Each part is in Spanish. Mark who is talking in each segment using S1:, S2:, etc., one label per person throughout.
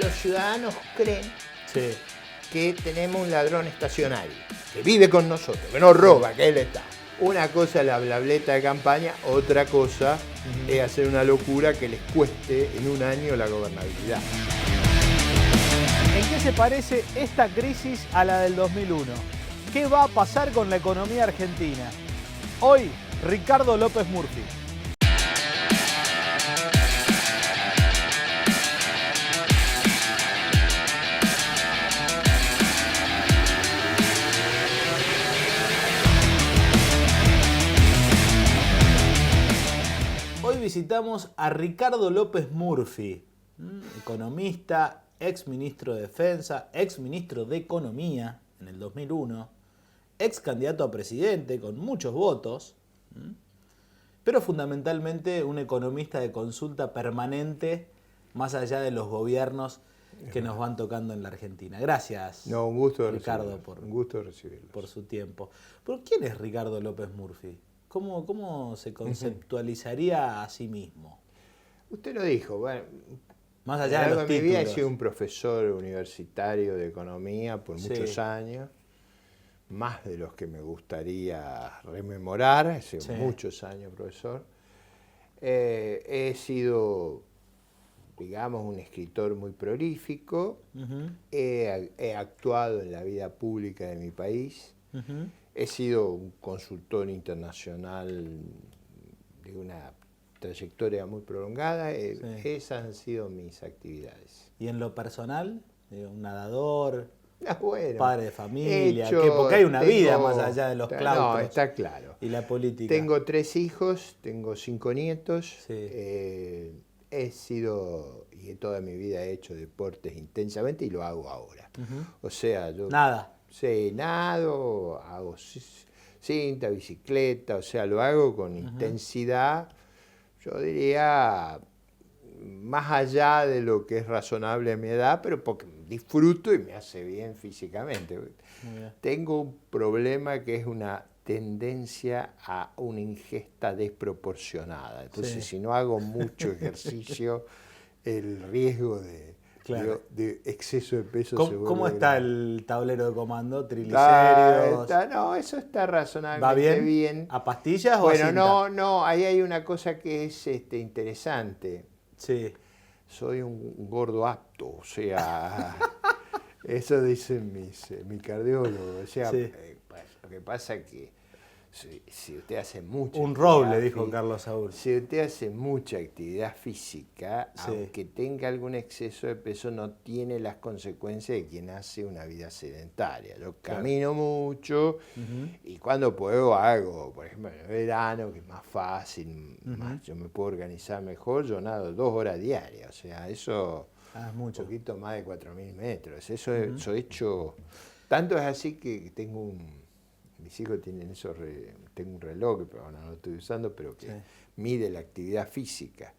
S1: los ciudadanos creen
S2: Sí.
S1: que tenemos un ladrón estacionario, que vive con nosotros, que nos roba, que él está. Una cosa es la blableta de campaña, otra cosa es hacer una locura que les cueste en un año la gobernabilidad.
S2: ¿En qué se parece esta crisis a la del 2001? ¿Qué va a pasar con la economía argentina? Hoy, Ricardo López Murphy. Hoy visitamos a Ricardo López Murphy, economista, ex ministro de Defensa, ex ministro de Economía en el 2001, ex candidato a presidente con muchos votos, pero fundamentalmente un economista de consulta permanente más allá de los gobiernos que nos van tocando en la Argentina. Gracias,
S1: No, un gusto
S2: Ricardo,
S1: un gusto recibirlo.
S2: por su tiempo. ¿Pero quién es Ricardo López Murphy? ¿Cómo se conceptualizaría a sí mismo?
S1: Usted lo dijo, bueno,
S2: Más
S1: a
S2: allá
S1: lo
S2: de
S1: largo
S2: los
S1: de mi vida he
S2: títulos.
S1: sido un profesor universitario de economía por
S2: Sí.
S1: muchos años, más de los que me gustaría rememorar, he sido
S2: Sí.
S1: muchos años profesor. He sido, digamos, un escritor muy prolífico,
S2: Ujú,
S1: he actuado en la vida pública de mi país,
S2: ujú.
S1: he sido un consultor internacional de una trayectoria muy prolongada,
S2: Sí.
S1: esas han sido mis actividades.
S2: Y en lo personal, un nadador,
S1: Bueno,
S2: padre de familia,
S1: hecho,
S2: porque hay una vida
S1: tengo-
S2: más allá de los
S1: No,
S2: claustros
S1: está claro.
S2: y la política.
S1: Tengo 3 hijos, tengo 5 nietos.
S2: Sí.
S1: He sido, y toda mi vida he hecho deportes intensamente y lo hago ahora.
S2: Ujú.
S1: O sea, yo
S2: Nada.
S1: nado, hago cinta, bicicleta, o sea, lo hago con intensidad, yo diría, más allá de lo que es razonable a mi edad, pero porque disfruto y me hace bien físicamente.
S2: Muy bien.
S1: Tengo un problema que es una tendencia a una ingesta desproporcionada. Entonces,
S2: Sí.
S1: si no hago mucho ejercicio, el riesgo
S2: Claro.
S1: de exceso de peso se
S2: ¿Cómo,
S1: vuelve
S2: cómo está
S1: grande.
S2: el tablero de comando? ¿Triglicéridos?
S1: No, eso está
S2: ¿Va
S1: razonablemente
S2: bien?
S1: bien.
S2: ¿A pastillas o a
S1: Bueno,
S2: cinta?
S1: no, ahí hay una cosa que es interesante.
S2: Sí.
S1: Soy un gordo apto, o sea, eso dicen mi cardiólogo. O sea,
S2: Sí.
S1: lo que pasa es que si usted hace mucha
S2: Un
S1: actividad
S2: roble, dijo
S1: fí-
S2: Carlos Saúl.
S1: Si usted hace mucha actividad física,
S2: Sí.
S1: aunque tenga algún exceso de peso, no tiene las consecuencias de quien hace una vida sedentaria. Yo camino mucho y cuando puedo hago, por ejemplo, en el verano, que es más fácil, más, yo me puedo organizar mejor, yo nado 2 horas diarias. O sea, eso,
S2: Ah, es
S1: un
S2: mucho.
S1: poquito más de 4.000 metros. Eso he hecho, tanto es así que tengo mis hijos tienen tengo un reloj, pero ahora no lo estoy usando, pero que
S2: Sí.
S1: mide la actividad física.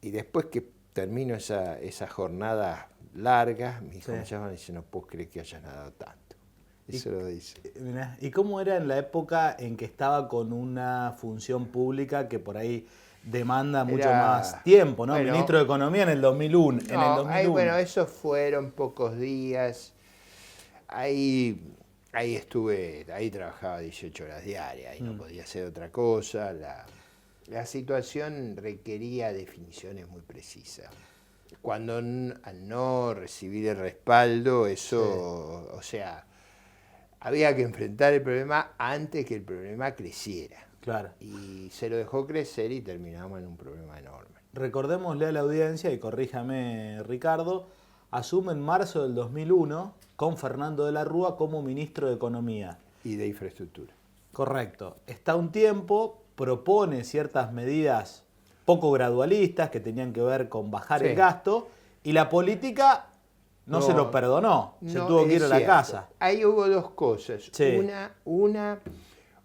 S1: Y después que termino esas jornadas largas, mis hijos
S2: Sí.
S1: me llaman y dicen, no puedo creer que hayas nadado tanto. Eso lo dice.
S2: Mirá, ¿y cómo era en la época en que estaba con una función pública que por ahí demanda mucho
S1: Era-
S2: más tiempo, ¿no?
S1: bueno,
S2: Ministro de Economía en el 2001. En el
S1: No,
S2: 2001.
S1: bueno, esos fueron pocos días. Ahí estuve, ahí trabajaba 18 horas diarias, ahí no podía hacer otra cosa. La situación requería definiciones muy precisas. Cuando al no recibir el respaldo, eso, o sea, había que enfrentar el problema antes que el problema creciera.
S2: Claro.
S1: Y se lo dejó crecer y terminamos en un problema enorme.
S2: Recordémosle a la audiencia, y corríjame Ricardo, asume en marzo del 2001 con Fernando de la Rúa como ministro de Economía.
S1: Y de infraestructura.
S2: Correcto. Está un tiempo, propone ciertas medidas poco gradualistas que tenían que ver con bajar
S1: Sí.
S2: el gasto y la política no se lo perdonó, se
S1: No,
S2: tuvo que
S1: es
S2: ir a la
S1: cierto.
S2: casa.
S1: Ahí hubo dos cosas.
S2: Sí.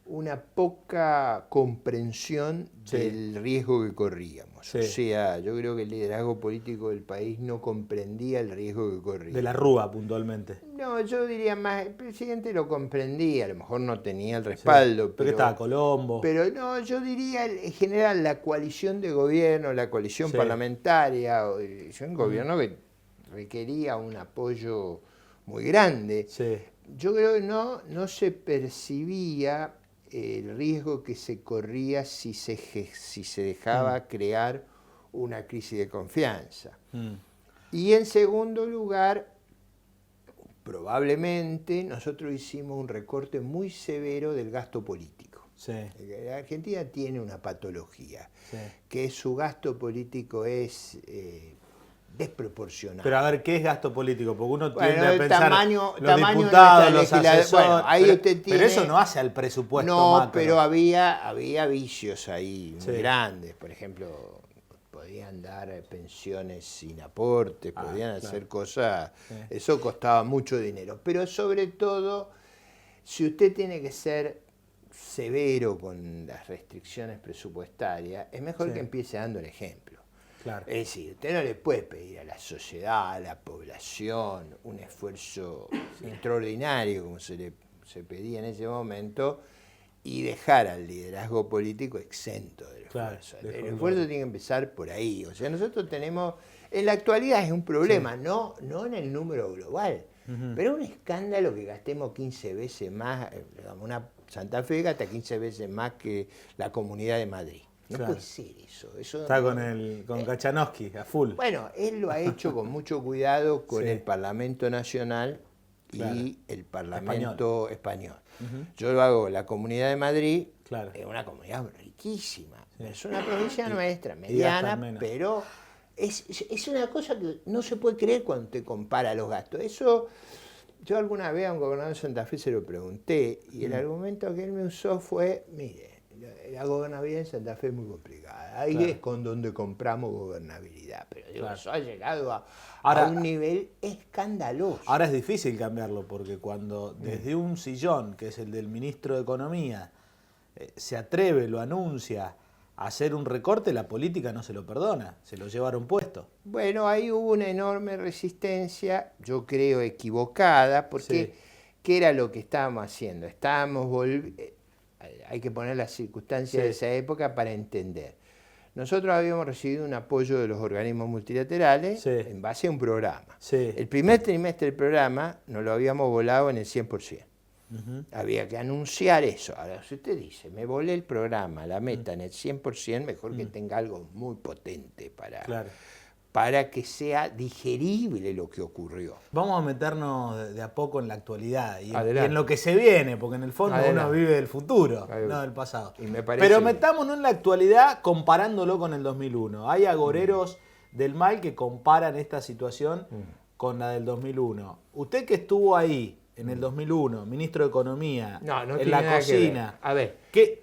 S1: Una poca comprensión
S2: Sí.
S1: del riesgo que corríamos.
S2: Sí.
S1: O sea, yo creo que el liderazgo político del país no comprendía el riesgo que corría.
S2: De la Rúa, puntualmente.
S1: No, yo diría más, el presidente lo comprendía, a lo mejor no tenía el respaldo,
S2: Porque estaba Colombo.
S1: pero no, yo diría en general la coalición de gobierno, la coalición
S2: Sí.
S1: parlamentaria, es un gobierno que requería un apoyo muy grande.
S2: Sí.
S1: Yo creo que no se percibía el riesgo que se corría si se dejaba crear una crisis de confianza. Y en segundo lugar, probablemente nosotros hicimos un recorte muy severo del gasto político.
S2: Sí.
S1: La Argentina tiene una patología,
S2: Sí.
S1: que su gasto político es desproporcionado.
S2: Pero a ver, ¿qué es gasto político? Porque uno tiende
S1: Bueno,
S2: a
S1: el
S2: pensar
S1: tamaño
S2: los
S1: de
S2: diputados,
S1: nuestra
S2: los
S1: legislación.
S2: asesores.
S1: Bueno, ahí
S2: pero,
S1: usted tiene,
S2: pero eso no hace al presupuesto
S1: no,
S2: macro.
S1: pero había vicios ahí muy
S2: Sí.
S1: grandes. Por ejemplo, podían dar pensiones sin aporte, podían hacer cosas.
S2: Sí.
S1: Eso costaba mucho dinero. Pero sobre todo, si usted tiene que ser severo con las restricciones presupuestarias, es mejor
S2: Sí.
S1: que empiece dando el ejemplo.
S2: Claro.
S1: Es decir, usted no le puede pedir a la sociedad, a la población, un esfuerzo extraordinario como se pedía en ese momento y dejar al liderazgo político exento del esfuerzo.
S2: Claro,
S1: El esfuerzo tiene que empezar por ahí. O sea, nosotros tenemos, en la actualidad es un problema, no en el número global, pero un escándalo que gastemos 15 veces más, digamos, una Santa Fe gasta 15 veces más que la Comunidad de Madrid. No
S2: Claro.
S1: puede ser eso.
S2: Está con Kachanowski, a full.
S1: Bueno, él lo ha hecho con mucho cuidado con
S2: Sí.
S1: el Parlamento Nacional y
S2: Claro.
S1: el Parlamento Español.
S2: Ujú.
S1: Yo lo hago, la Comunidad de Madrid
S2: Claro.
S1: es una comunidad riquísima.
S2: Sí.
S1: Es una provincia nuestra,
S2: gastan
S1: mediana,
S2: menos.
S1: pero es una cosa que no se puede creer cuando te compara los gastos. Eso, yo alguna vez a un gobernador de Santa Fe se lo pregunté y el argumento que él me usó fue, mire, la gobernabilidad en Santa Fe es muy complicada. Ahí
S2: Claro.
S1: es con donde compramos gobernabilidad. Pero digo,
S2: Claro.
S1: eso ha llegado a
S2: Ahora-
S1: un nivel escandaloso.
S2: Ahora es difícil cambiarlo porque cuando desde un sillón, que es el del ministro de Economía, se atreve, lo anuncia, a hacer un recorte, la política no se lo perdona, se lo llevaron puesto.
S1: Bueno, ahí hubo una enorme resistencia, yo creo equivocada, porque
S2: Sí.
S1: ¿qué era lo que estábamos haciendo? Hay que poner las circunstancias de
S2: Sí.
S1: esa época para entender. Nosotros habíamos recibido un apoyo de los organismos multilaterales
S2: Sí.
S1: en base a un programa.
S2: Sí.
S1: El primer trimestre del programa nos lo habíamos volado en el 100%.
S2: Ujú.
S1: Había que anunciar eso. Ahora, si usted dice, me volé el programa, la meta en el 100%, mejor que tenga algo muy potente
S2: Claro.
S1: para que sea digerible lo que ocurrió.
S2: Vamos a meternos de a poco en la actualidad y
S1: Adelante.
S2: en lo que se viene, porque en el fondo
S1: Adelante.
S2: uno vive del futuro,
S1: Adelante.
S2: no del pasado.
S1: Y me parece
S2: Pero
S1: bien.
S2: metámonos en la actualidad comparándolo con el 2001. Hay agoreros del mal que comparan esta situación con la del 2001. Usted que estuvo ahí en el 2001, ministro de Economía,
S1: No
S2: en
S1: tiene
S2: la
S1: nada que ver.
S2: cocina,
S1: A ver,
S2: ¿qué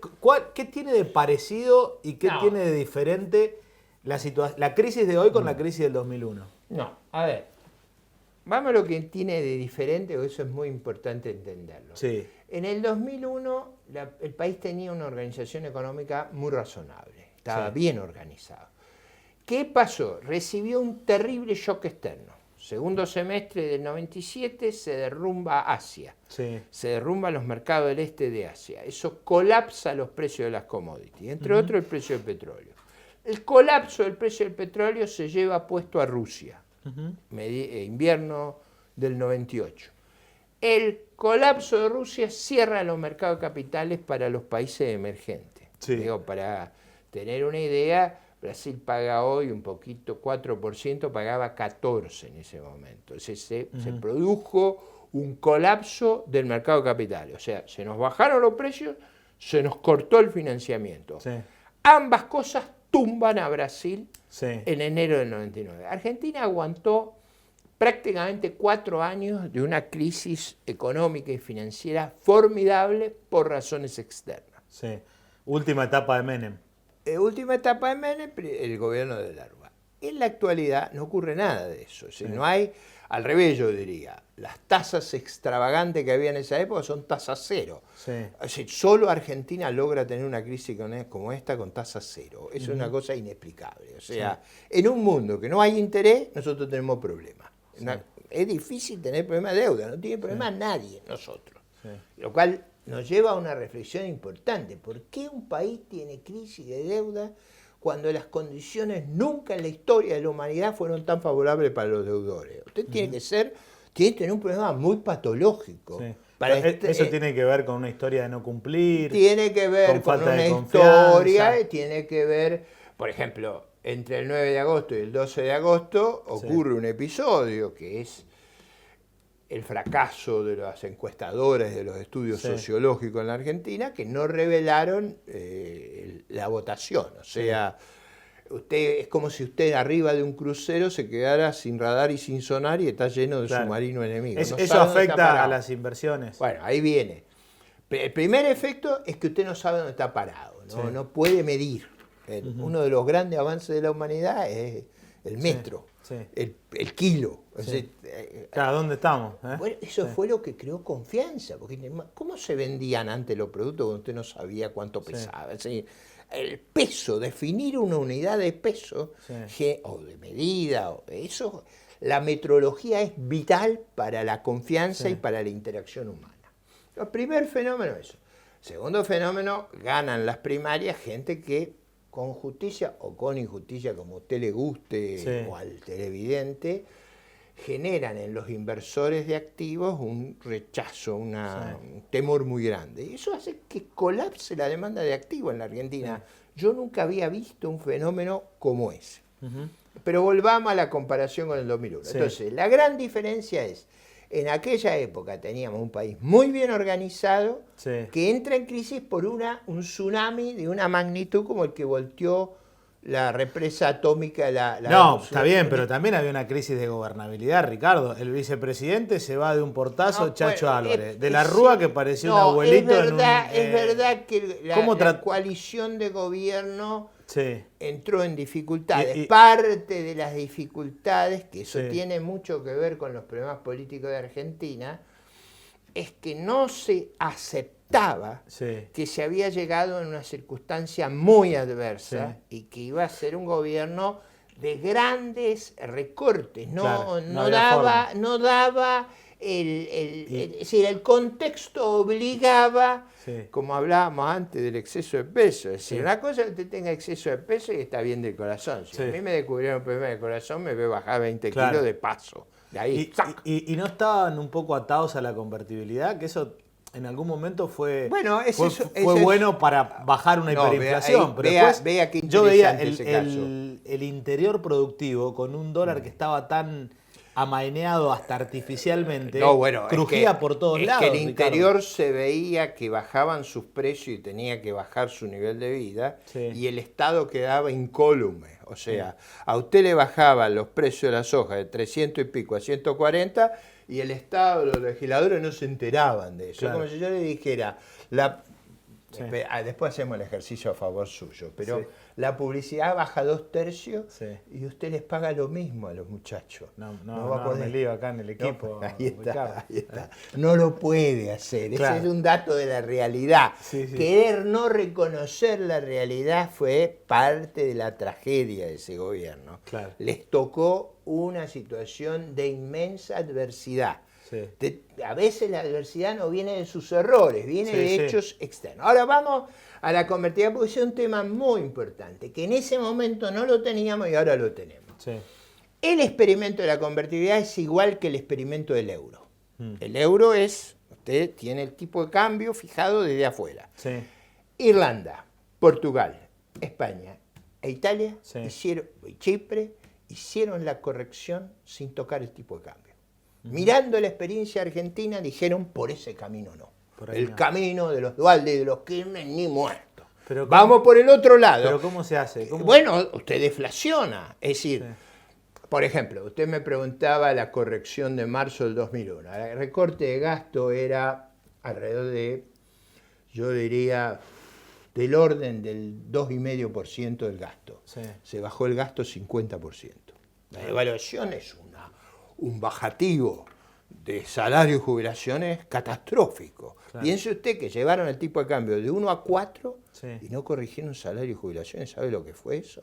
S2: tiene de parecido y qué
S1: No.
S2: tiene de diferente la crisis de hoy con la crisis del 2001?
S1: no, a ver. Vamos a lo que tiene de diferente, porque eso es muy importante entenderlo.
S2: Sí,
S1: En el 2001 el país tenía una organización económica muy razonable, estaba
S2: Sí.
S1: bien organizado. ¿Qué pasó? Recibió un terrible shock externo. Segundo semestre del 97 se derrumba Asia,
S2: sí,
S1: se derrumban los mercados del este de Asia. Eso colapsa los precios de las commodities, entre otros el precio del petróleo. El colapso del precio del petróleo se lleva puesto a Rusia, invierno del 98. El colapso de Rusia cierra los mercados de capitales para los países emergentes.
S2: Sí.
S1: Digo, para tener una idea, Brasil paga hoy un poquito, 4%, pagaba 14% en ese momento. Entonces se produjo un colapso del mercado de capitales. O sea, se nos bajaron los precios, se nos cortó el financiamiento.
S2: sí,
S1: Ambas cosas tumban a Brasil
S2: sí.
S1: en enero del 99. Argentina aguantó prácticamente 4 años de una crisis económica y financiera formidable por razones externas.
S2: Sí. Última etapa de Menem.
S1: Última etapa de Menem, el gobierno de Larva. En la actualidad no ocurre nada de eso. Es decir, no hay, al revés yo diría, las tasas extravagantes que había en esa época son tasas cero.
S2: Sí.
S1: Es decir, solo Argentina logra tener una crisis como esta con tasa cero. Eso es una cosa inexplicable. O sea, en un mundo que no hay interés, nosotros tenemos problemas. Es difícil tener problemas de deuda, no tiene problemas nadie, nosotros.
S2: Sí.
S1: Lo cual nos lleva a una reflexión importante. ¿Por qué un país tiene crisis de deuda cuando las condiciones nunca en la historia de la humanidad fueron tan favorables para los deudores. Usted tiene que tener un problema muy patológico.
S2: Sí.
S1: Para
S2: eso tiene que ver con una historia de no cumplir.
S1: Tiene que ver con
S2: falta de
S1: una
S2: confianza.
S1: historia, tiene que ver, por ejemplo, entre el 9 de agosto y el 12 de agosto ocurre un episodio que es el fracaso de las encuestadoras de los estudios sociológicos en la Argentina, que no revelaron la votación. O sea, es como si usted arriba de un crucero se quedara sin radar y sin sonar y está lleno de submarino enemigo.
S2: Eso afecta a las inversiones.
S1: Bueno, ahí viene. El primer efecto es que usted no sabe dónde está parado, no puede medir. Uno de los grandes avances de la humanidad es el metro. Sí. El kilo.
S2: Sí. Claro, ¿dónde estamos?
S1: Bueno, eso fue lo que creó confianza, porque ¿cómo se vendían antes los productos cuando usted no sabía cuánto pesaba? Es decir, el peso, definir una unidad de peso o de medida, eso, la metrología es vital para la confianza y para la interacción humana. El primer fenómeno es eso. Segundo fenómeno, ganan las primarias gente que con justicia o con injusticia, como a usted le guste, o al televidente, generan en los inversores de activos un rechazo, un temor muy grande. Y eso hace que colapse la demanda de activos en la Argentina. Yo nunca había visto un fenómeno como ese. Pero volvamos a la comparación con el 2001. Entonces, la gran diferencia es, en aquella época teníamos un país muy bien organizado que entra en crisis por un tsunami de una magnitud como el que volteó la represa atómica.
S2: No, está bien, pero también había una crisis de gobernabilidad, Ricardo. El vicepresidente se va de un portazo, Chacho Álvarez. De la Rúa que parecía un abuelito
S1: es verdad que la coalición de gobierno entró en dificultades. Parte de las dificultades, que eso tiene mucho que ver con los problemas políticos de Argentina, es que no se aceptaba que se había llegado en una circunstancia muy adversa y que iba a ser un gobierno de grandes recortes. No daba es decir, el contexto obligaba, como hablábamos antes del exceso de peso. Es decir, una cosa es que usted tenga exceso de peso y está bien del corazón. Si a mí me descubrieron un problema de corazón, me veo bajar 20 kilos de paso. De ahí,
S2: ¿Y no estaban un poco atados a la convertibilidad? Que eso en algún momento fue bueno para bajar una hiperinflación.
S1: Vea qué
S2: yo veía
S1: el
S2: interior productivo con un dólar que estaba tan amaineado hasta artificialmente, crujía por todos lados.
S1: Que el interior se veía que bajaban sus precios y tenía que bajar su nivel de vida, y el Estado quedaba incólume. O sea, a usted le bajaban los precios de la soja de 300 y pico a 140 y el Estado, los legisladores no se enteraban de eso. Como si yo le dijera, después hacemos el ejercicio a favor suyo, pero la publicidad baja 2/3 y usted les paga lo mismo a los muchachos.
S2: No va a poder. Me lío acá en el equipo.
S1: Ahí está. No lo puede hacer. Ese es un dato de la realidad. Querer no reconocer la realidad fue parte de la tragedia de ese gobierno. Les tocó una situación de inmensa adversidad. A veces la adversidad no viene de sus errores, viene de hechos externos. Ahora vamos a la convertibilidad, porque es un tema muy importante, que en ese momento no lo teníamos y ahora lo tenemos. El experimento de la convertibilidad es igual que el experimento del euro. El euro usted tiene el tipo de cambio fijado desde afuera. Irlanda, Portugal, España e Italia y Chipre hicieron la corrección sin tocar el tipo de cambio. Mirando la experiencia argentina, dijeron, por ese camino no. El camino de los Duhalde y de los Kirchner, ni muerto. Vamos por el otro lado.
S2: ¿Pero cómo se hace?
S1: Bueno, usted deflaciona. Es decir, por ejemplo, usted me preguntaba la corrección de marzo del 2001. El recorte de gasto era alrededor de, yo diría, del orden del 2,5% del gasto. Se bajó el gasto 50%. La devaluación es un bajativo de salario y jubilaciones catastrófico. Piense usted que llevaron el tipo de cambio de 1 a 4 y no corrigieron salario y jubilaciones. ¿Sabe lo que fue eso?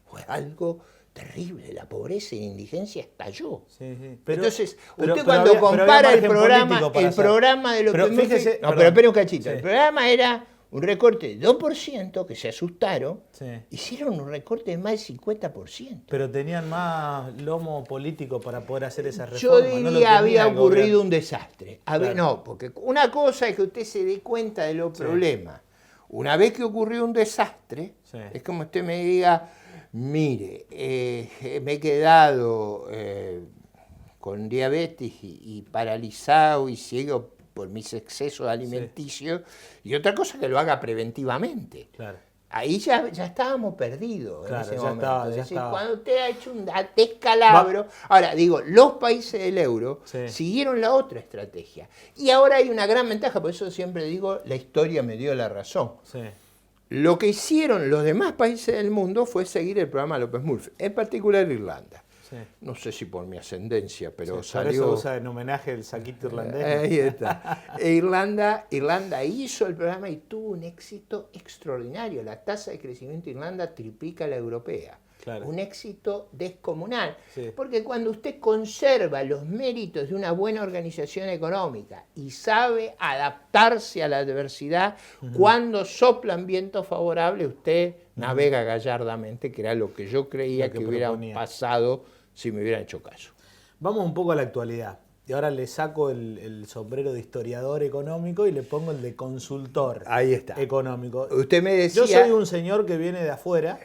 S1: Fue algo terrible. La pobreza y la indigencia estalló. Entonces, usted cuando compara el programa de lo que... Pero espere un cachito. El programa era un recorte de 2%, que se asustaron,
S2: Sí.
S1: hicieron un recorte de más del 50%.
S2: Pero tenían más lomo político para poder hacer esas
S1: Yo
S2: reformas. No lo
S1: diría
S2: tenía
S1: había
S2: el
S1: ocurrido
S2: gobierno.
S1: un desastre.
S2: Claro.
S1: No, porque una cosa es que usted se dé cuenta de los problemas. Una vez que ocurrió un desastre,
S2: Sí.
S1: es como usted me diga, mire, me he quedado con diabetes y paralizado y ciego por mis excesos alimenticios, y otra cosa que lo haga preventivamente.
S2: Claro.
S1: Ahí ya estábamos perdidos
S2: Claro,
S1: en ese
S2: ya
S1: momento.
S2: estaba,
S1: Es
S2: ya
S1: decir,
S2: estaba.
S1: cuando usted ha hecho un descalabro. Ahora, digo, los países del euro
S2: Sí.
S1: siguieron la otra estrategia. Y ahora hay una gran ventaja, por eso siempre digo, la historia me dio la razón.
S2: Sí.
S1: Lo que hicieron los demás países del mundo fue seguir el programa López Murphy, en particular Irlanda.
S2: Sí.
S1: No sé si por mi ascendencia, pero
S2: Sí, por
S1: salió...
S2: eso usa en homenaje el saquito irlandés.
S1: Ahí está. Irlanda hizo el programa y tuvo un éxito extraordinario. La tasa de crecimiento de Irlanda triplica la europea.
S2: Claro.
S1: Un éxito descomunal.
S2: Sí.
S1: Porque cuando usted conserva los méritos de una buena organización económica y sabe adaptarse a la adversidad, cuando soplan vientos favorables, usted navega gallardamente, que era lo que yo creía
S2: Lo que
S1: que hubiera
S2: proponía.
S1: pasado si me hubieran hecho caso.
S2: Vamos un poco a la actualidad. Y ahora le saco el sombrero de historiador económico y le pongo el de consultor
S1: Ahí está.
S2: económico.
S1: Usted me decía...
S2: Yo soy un señor que viene de afuera.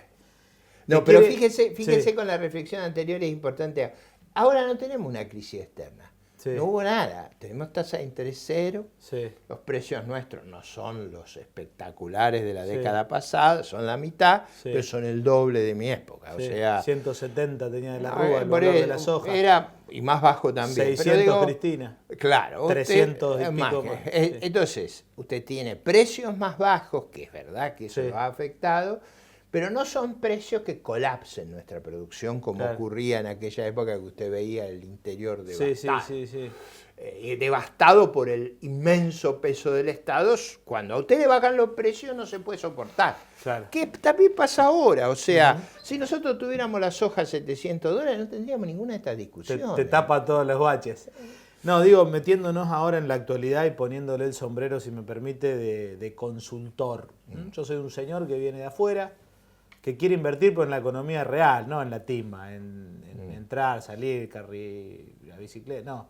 S1: No,
S2: que
S1: pero
S2: quiere-
S1: fíjese
S2: Sí.
S1: con la reflexión anterior, es importante. Ahora no tenemos una crisis externa.
S2: Sí.
S1: No hubo nada. Tenemos tasa de interés cero.
S2: Sí.
S1: Los precios nuestros no son los espectaculares de la
S2: Sí.
S1: década pasada, son la mitad,
S2: Sí.
S1: pero son el doble de mi época. O
S2: Sí.
S1: sea,
S2: 170 tenía de la
S1: no,
S2: rúa, el
S1: por
S2: valor de
S1: ahí
S2: la soja.
S1: era, y más bajo también.
S2: 600
S1: pero digo,
S2: Cristina.
S1: claro, usted-
S2: 300 y
S1: es
S2: pico
S1: que-
S2: más, sí.
S1: Entonces, usted tiene precios más bajos, que es verdad que eso
S2: Sí.
S1: lo ha afectado, pero no son precios que colapsen nuestra producción como
S2: Claro.
S1: ocurría en aquella época que usted veía el interior
S2: Sí, sí,
S1: devastado.
S2: sí, sí.
S1: Devastado por el inmenso peso del Estado. Cuando a usted le bajan los precios no se puede soportar.
S2: Claro.
S1: Que también pasa ahora. O sea, si nosotros tuviéramos la soja a $700, no tendríamos ninguna de estas discusiones.
S2: Te tapa todos los baches. No, digo, metiéndonos ahora en la actualidad y poniéndole el sombrero, si me permite, de consultor. Yo soy un señor que viene de afuera, que quiere invertir pero en la economía real, no en la timba, en entrar, salir, la bicicleta, no.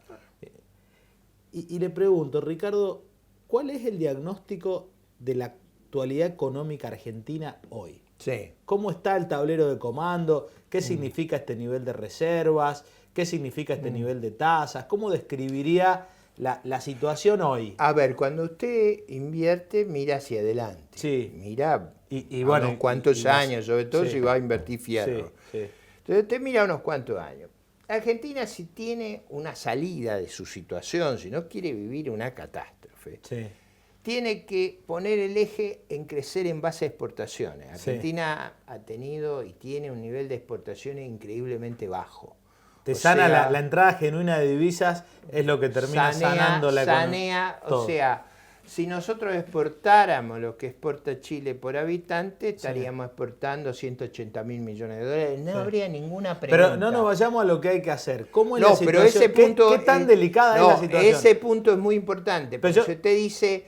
S2: Y le pregunto, Ricardo, ¿cuál es el diagnóstico de la actualidad económica argentina hoy?
S1: Sí.
S2: ¿Cómo está el tablero de comando? ¿Qué significa este nivel de reservas? ¿Qué significa este nivel de tasas? ¿Cómo describiría la situación hoy?
S1: A ver, cuando usted invierte, mira hacia adelante.
S2: Sí.
S1: Mira
S2: Y
S1: a
S2: bueno,
S1: unos cuantos
S2: y las-
S1: años, sobre todo
S2: sí.
S1: si va a invertir fierro.
S2: Sí, sí.
S1: Entonces usted mira unos cuantos años. Argentina, si tiene una salida de su situación, si no quiere vivir una catástrofe,
S2: Sí.
S1: tiene que poner el eje en crecer en base a exportaciones.
S2: Sí.
S1: Argentina ha tenido y tiene un nivel de exportaciones increíblemente bajo.
S2: Te
S1: O
S2: sana
S1: sea,
S2: la entrada genuina de divisas, es lo que termina sanando la
S1: sanea,
S2: todo.
S1: o sea, si nosotros exportáramos lo que exporta Chile por habitante, estaríamos exportando 180.000 millones de dólares. No
S2: Sí.
S1: habría ninguna pregunta.
S2: Pero no nos vayamos a lo que hay que hacer. ¿Cómo es
S1: No,
S2: la
S1: pero
S2: situación?
S1: ese punto...
S2: ¿Qué tan delicada
S1: no,
S2: es la situación?
S1: ese punto es muy importante.
S2: Pero
S1: Porque
S2: yo-
S1: si usted dice,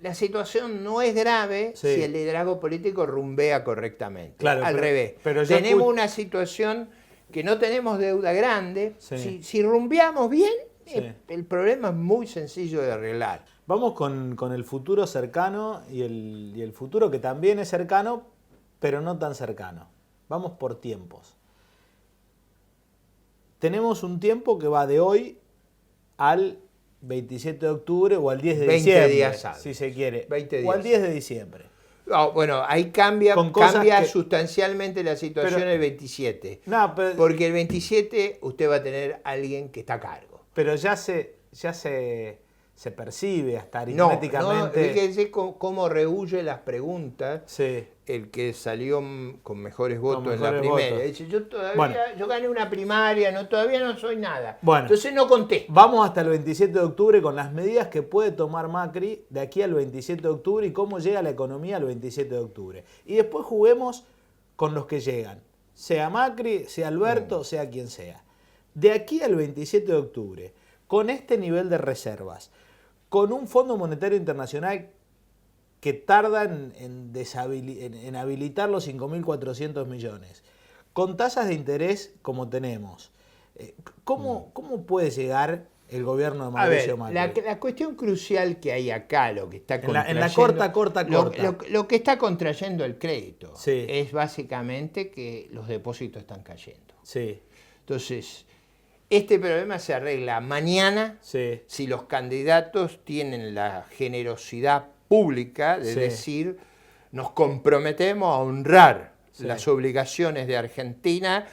S1: la situación no es grave
S2: Sí.
S1: si el liderazgo político rumbea correctamente.
S2: Claro,
S1: Al
S2: pero-
S1: revés.
S2: pero yo
S1: tenemos
S2: escu-
S1: una situación que no tenemos deuda grande.
S2: Sí.
S1: Si rumbeamos bien,
S2: Sí.
S1: el problema es muy sencillo de arreglar.
S2: Vamos con el futuro cercano y el futuro que también es cercano, pero no tan cercano. Vamos por tiempos. Tenemos un tiempo que va de hoy al 27 de octubre o al 10 de
S1: 20
S2: diciembre,
S1: días hábiles.
S2: si se quiere.
S1: 20
S2: O al
S1: días.
S2: 10 de diciembre.
S1: Bueno, ahí cambia
S2: Con cosas que-
S1: sustancialmente la situación
S2: Pero-
S1: el 27.
S2: No, pero,
S1: Porque el 27 usted va a tener alguien que está a cargo.
S2: pero ya se percibe hasta
S1: No,
S2: aritméticamente.
S1: fíjense cómo rehuye las preguntas
S2: Sí.
S1: el que salió con mejores votos en la
S2: mejores
S1: primaria.
S2: votos.
S1: Dice, yo todavía,
S2: Bueno.
S1: yo gané una primaria, todavía no soy nada.
S2: Bueno.
S1: Entonces no conté.
S2: Vamos hasta el 27 de octubre con las medidas que puede tomar Macri de aquí al 27 de octubre y cómo llega la economía al 27 de octubre. Y después juguemos con los que llegan, sea Macri, sea Alberto, sea quien sea. De aquí al 27 de octubre, con este nivel de reservas, con un Fondo Monetario Internacional que tardan en habilitar los 5.400 millones, con tasas de interés como tenemos, ¿cómo puede llegar el gobierno de Mauricio Macri?
S1: La cuestión crucial que hay acá, lo que está contrayendo...
S2: En la corta.
S1: Lo que está contrayendo el crédito
S2: Sí.
S1: es básicamente que los depósitos están cayendo.
S2: Sí,
S1: Entonces, este problema se arregla mañana
S2: sí.
S1: si los candidatos tienen la generosidad pública de
S2: Sí.
S1: decir nos comprometemos a honrar
S2: Sí.
S1: las obligaciones de Argentina,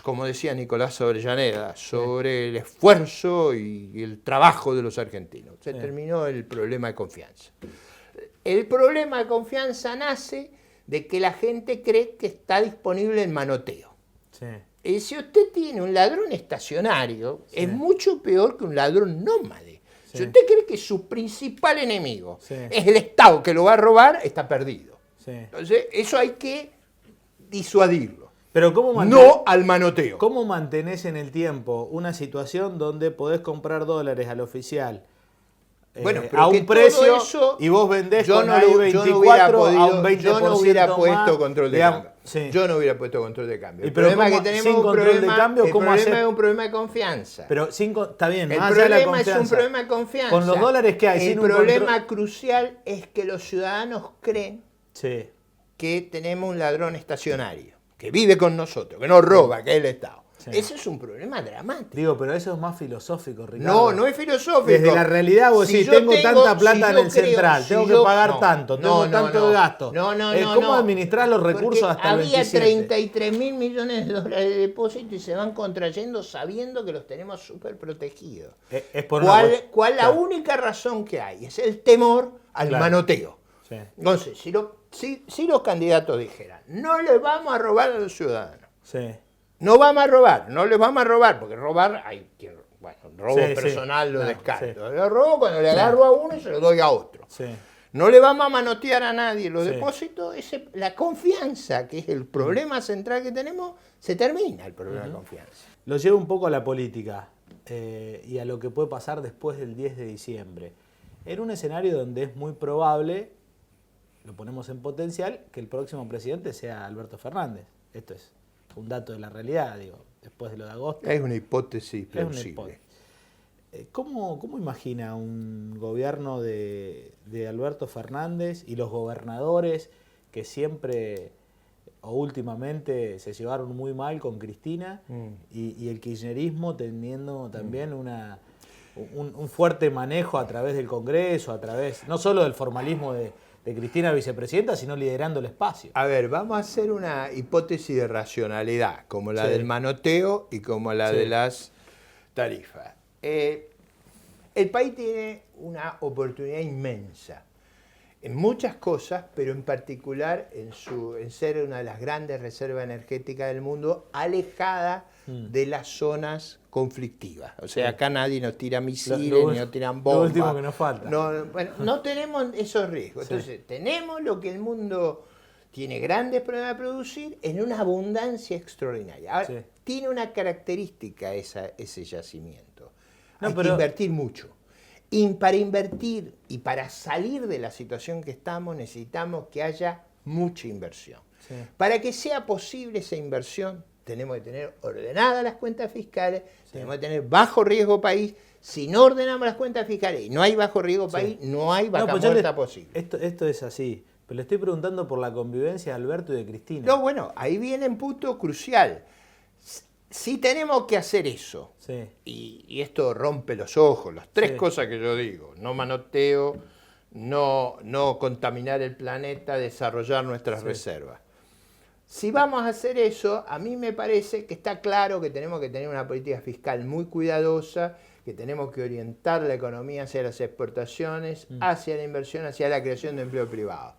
S1: como decía Nicolás Avellaneda, sobre el esfuerzo y el trabajo de los argentinos. Se terminó el problema de confianza. El problema de confianza nace de que la gente cree que está disponible el manoteo.
S2: Sí.
S1: Y si usted tiene un ladrón estacionario,
S2: Sí.
S1: es mucho peor que un ladrón nómade.
S2: Sí.
S1: Si usted cree que su principal enemigo
S2: Sí.
S1: es el Estado que lo va a robar, está perdido.
S2: Sí.
S1: Entonces, eso hay que disuadirlo.
S2: Pero
S1: No al manoteo.
S2: ¿Cómo mantenés en el tiempo una situación donde podés comprar dólares al oficial
S1: Bueno, pero
S2: a
S1: que
S2: un precio
S1: todo eso,
S2: y vos vendés
S1: yo
S2: con
S1: no
S2: ahí
S1: lo-
S2: 24 a un 20%
S1: yo no hubiera
S2: más,
S1: puesto control de
S2: digamos,
S1: cambio.
S2: sí.
S1: Yo no hubiera puesto control de cambio.
S2: Y
S1: El
S2: pero
S1: problema
S2: ¿cómo-
S1: que tenemos
S2: sin
S1: es un
S2: control de
S1: problema,
S2: cambio,
S1: el
S2: ¿cómo
S1: problema
S2: hacer?
S1: es un problema de confianza.
S2: Pero está bien,
S1: El
S2: más allá de la
S1: problema es un
S2: confianza.
S1: problema de confianza.
S2: Con los dólares que hay,
S1: el
S2: sin un
S1: problema
S2: control-
S1: crucial es que los ciudadanos creen
S2: Sí,
S1: que tenemos un ladrón estacionario, que vive con nosotros, que nos roba, que es el Estado.
S2: Sí.
S1: Ese es un problema dramático.
S2: digo, pero eso es más filosófico, Ricardo.
S1: No es filosófico.
S2: Desde la realidad vos decís,
S1: yo
S2: tengo tanta plata
S1: si
S2: en
S1: yo
S2: el central,
S1: si
S2: tengo que
S1: yo-
S2: pagar
S1: no,
S2: tanto, tengo tanto de gasto. ¿Cómo administrar los recursos
S1: Porque
S2: hasta el
S1: había
S2: 27?
S1: 33.000 millones de dólares de depósito y se van contrayendo sabiendo que los tenemos súper protegidos.
S2: Es por una cosa-
S1: ¿Cuál la
S2: claro.
S1: única razón que hay? Es el temor al
S2: Claro.
S1: manoteo.
S2: Sí.
S1: Entonces, si los candidatos dijeran, no les vamos a robar a los ciudadanos,
S2: Sí.
S1: no vamos a robar, no les vamos a robar, porque robar hay quien, bueno, robo
S2: Sí, sí.
S1: personal lo
S2: No,
S1: descarto.
S2: sí.
S1: Lo robo cuando le agarro a uno y se lo doy a otro.
S2: Sí.
S1: No le vamos a manotear a nadie los
S2: Sí.
S1: depósitos, la confianza, que es el problema central que tenemos, se termina el problema de confianza.
S2: Lo llevo un poco a la política y a lo que puede pasar después del 10 de diciembre. En un escenario donde es muy probable, lo ponemos en potencial, que el próximo presidente sea Alberto Fernández. Esto es un dato de la realidad, digo, después de lo de agosto.
S1: Es una hipótesis
S2: Es una
S1: plausible.
S2: hipótesis. ¿Cómo imagina un gobierno de Alberto Fernández y los gobernadores que siempre o últimamente se llevaron muy mal con Cristina y el kirchnerismo teniendo también un fuerte manejo a través del Congreso, a través no solo del formalismo de Cristina vicepresidenta, sino liderando el espacio?
S1: A ver, vamos a hacer una hipótesis de racionalidad, como la
S2: Sí.
S1: del manoteo y como la
S2: Sí.
S1: de las tarifas. El país tiene una oportunidad inmensa en muchas cosas, pero en particular en ser una de las grandes reservas energéticas del mundo, alejada de las zonas conflictivas. O sea, acá nadie nos tira misiles, ni nos tiran bombas.
S2: Lo último que nos falta.
S1: No tenemos esos riesgos.
S2: Sí.
S1: Entonces, tenemos lo que el mundo tiene grandes problemas de producir en una abundancia extraordinaria. Ahora,
S2: Sí.
S1: tiene una característica ese yacimiento.
S2: No,
S1: Hay
S2: pero-
S1: que invertir mucho. Y para invertir y para salir de la situación que estamos, necesitamos que haya mucha inversión.
S2: Sí.
S1: Para que sea posible esa inversión, tenemos que tener ordenadas las cuentas fiscales, tenemos que tener bajo riesgo país. Si no ordenamos las cuentas fiscales y no hay bajo riesgo país, no hay vaca
S2: pues yo
S1: muerta posible.
S2: Esto es así, pero le estoy preguntando por la convivencia de Alberto y de Cristina.
S1: No, bueno, ahí viene un punto crucial. Si tenemos que hacer eso,
S2: Sí.
S1: y esto rompe los ojos, las tres
S2: Sí.
S1: cosas que yo digo, no manoteo, no contaminar el planeta, desarrollar nuestras
S2: Sí.
S1: reservas. Si vamos a hacer eso, a mí me parece que está claro que tenemos que tener una política fiscal muy cuidadosa, que tenemos que orientar la economía hacia las exportaciones, hacia la inversión, hacia la creación de empleo privado.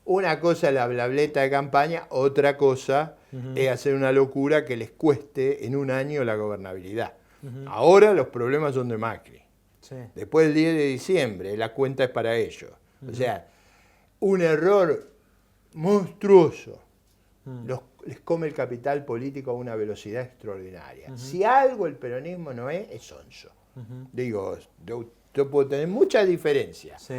S1: Una cosa es la blableta de campaña, otra cosa es hacer una locura que les cueste en un año la gobernabilidad. Ahora los problemas son de Macri.
S2: Sí.
S1: Después del 10 de diciembre, la cuenta es para ellos. O sea, un error monstruoso les come el capital político a una velocidad extraordinaria. Si algo el peronismo no es sonso. Digo, yo puedo tener muchas diferencias,
S2: Sí.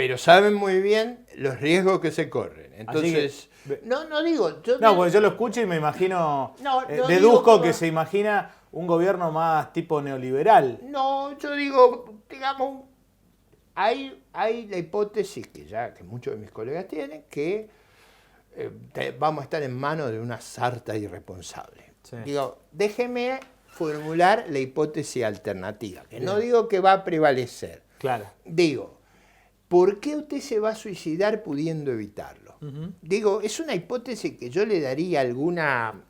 S1: pero saben muy bien los riesgos que se corren. Entonces, no digo...
S2: Porque yo lo escucho y me imagino... deduzco que se imagina un gobierno más tipo neoliberal.
S1: No, yo digo, digamos, hay la hipótesis que muchos de mis colegas tienen, que vamos a estar en manos de una sarta irresponsable. Sí. Digo, déjeme formular la hipótesis alternativa, que no digo que va a prevalecer.
S2: Claro.
S1: Digo, ¿por qué usted se va a suicidar pudiendo evitarlo? Uh-huh. Digo, es una hipótesis que yo le daría alguna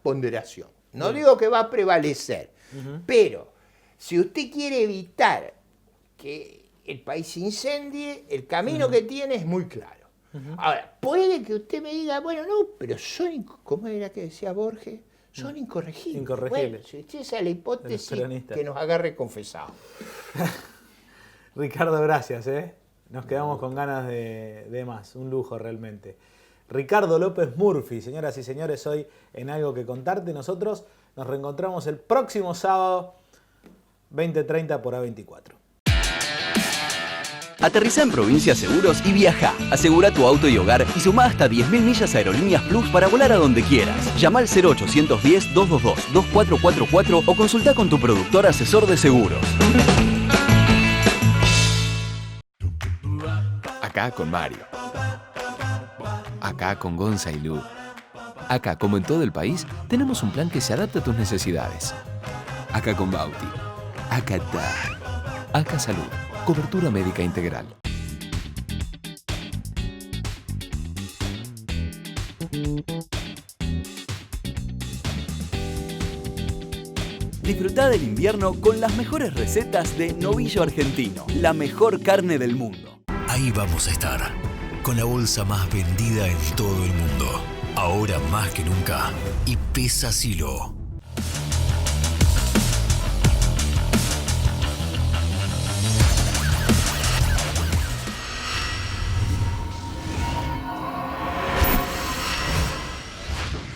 S1: ponderación. No digo que va a prevalecer, pero si usted quiere evitar que el país se incendie, el camino que tiene es muy claro. Ahora, puede que usted me diga, bueno, no, pero son, ¿cómo era que decía Borges? Son incorregibles. Bueno, esa es la hipótesis que nos agarre confesado.
S2: Ricardo, gracias. Nos quedamos con ganas de más. Un lujo realmente. Ricardo López Murphy, señoras y señores, hoy en Algo que Contarte. Nosotros nos reencontramos el próximo sábado, 20:30 por A24.
S3: Aterrizá en Provincia Seguros y viajá. Asegura tu auto y hogar y sumá hasta 10.000 millas a Aerolíneas Plus para volar a donde quieras. Llama al 0810-222-2444 o consultá con tu productor asesor de seguros.
S4: Acá con Mario. Acá con Gonza y Lu. Acá, como en todo el país, tenemos un plan que se adapta a tus necesidades. Acá con Bauti. Acá está. Acá Salud. Cobertura médica integral.
S3: Disfrutá del invierno con las mejores recetas de Novillo Argentino, la mejor carne del mundo.
S5: Ahí vamos a estar, con la bolsa más vendida en todo el mundo. Ahora más que nunca. Y Pesa Silo.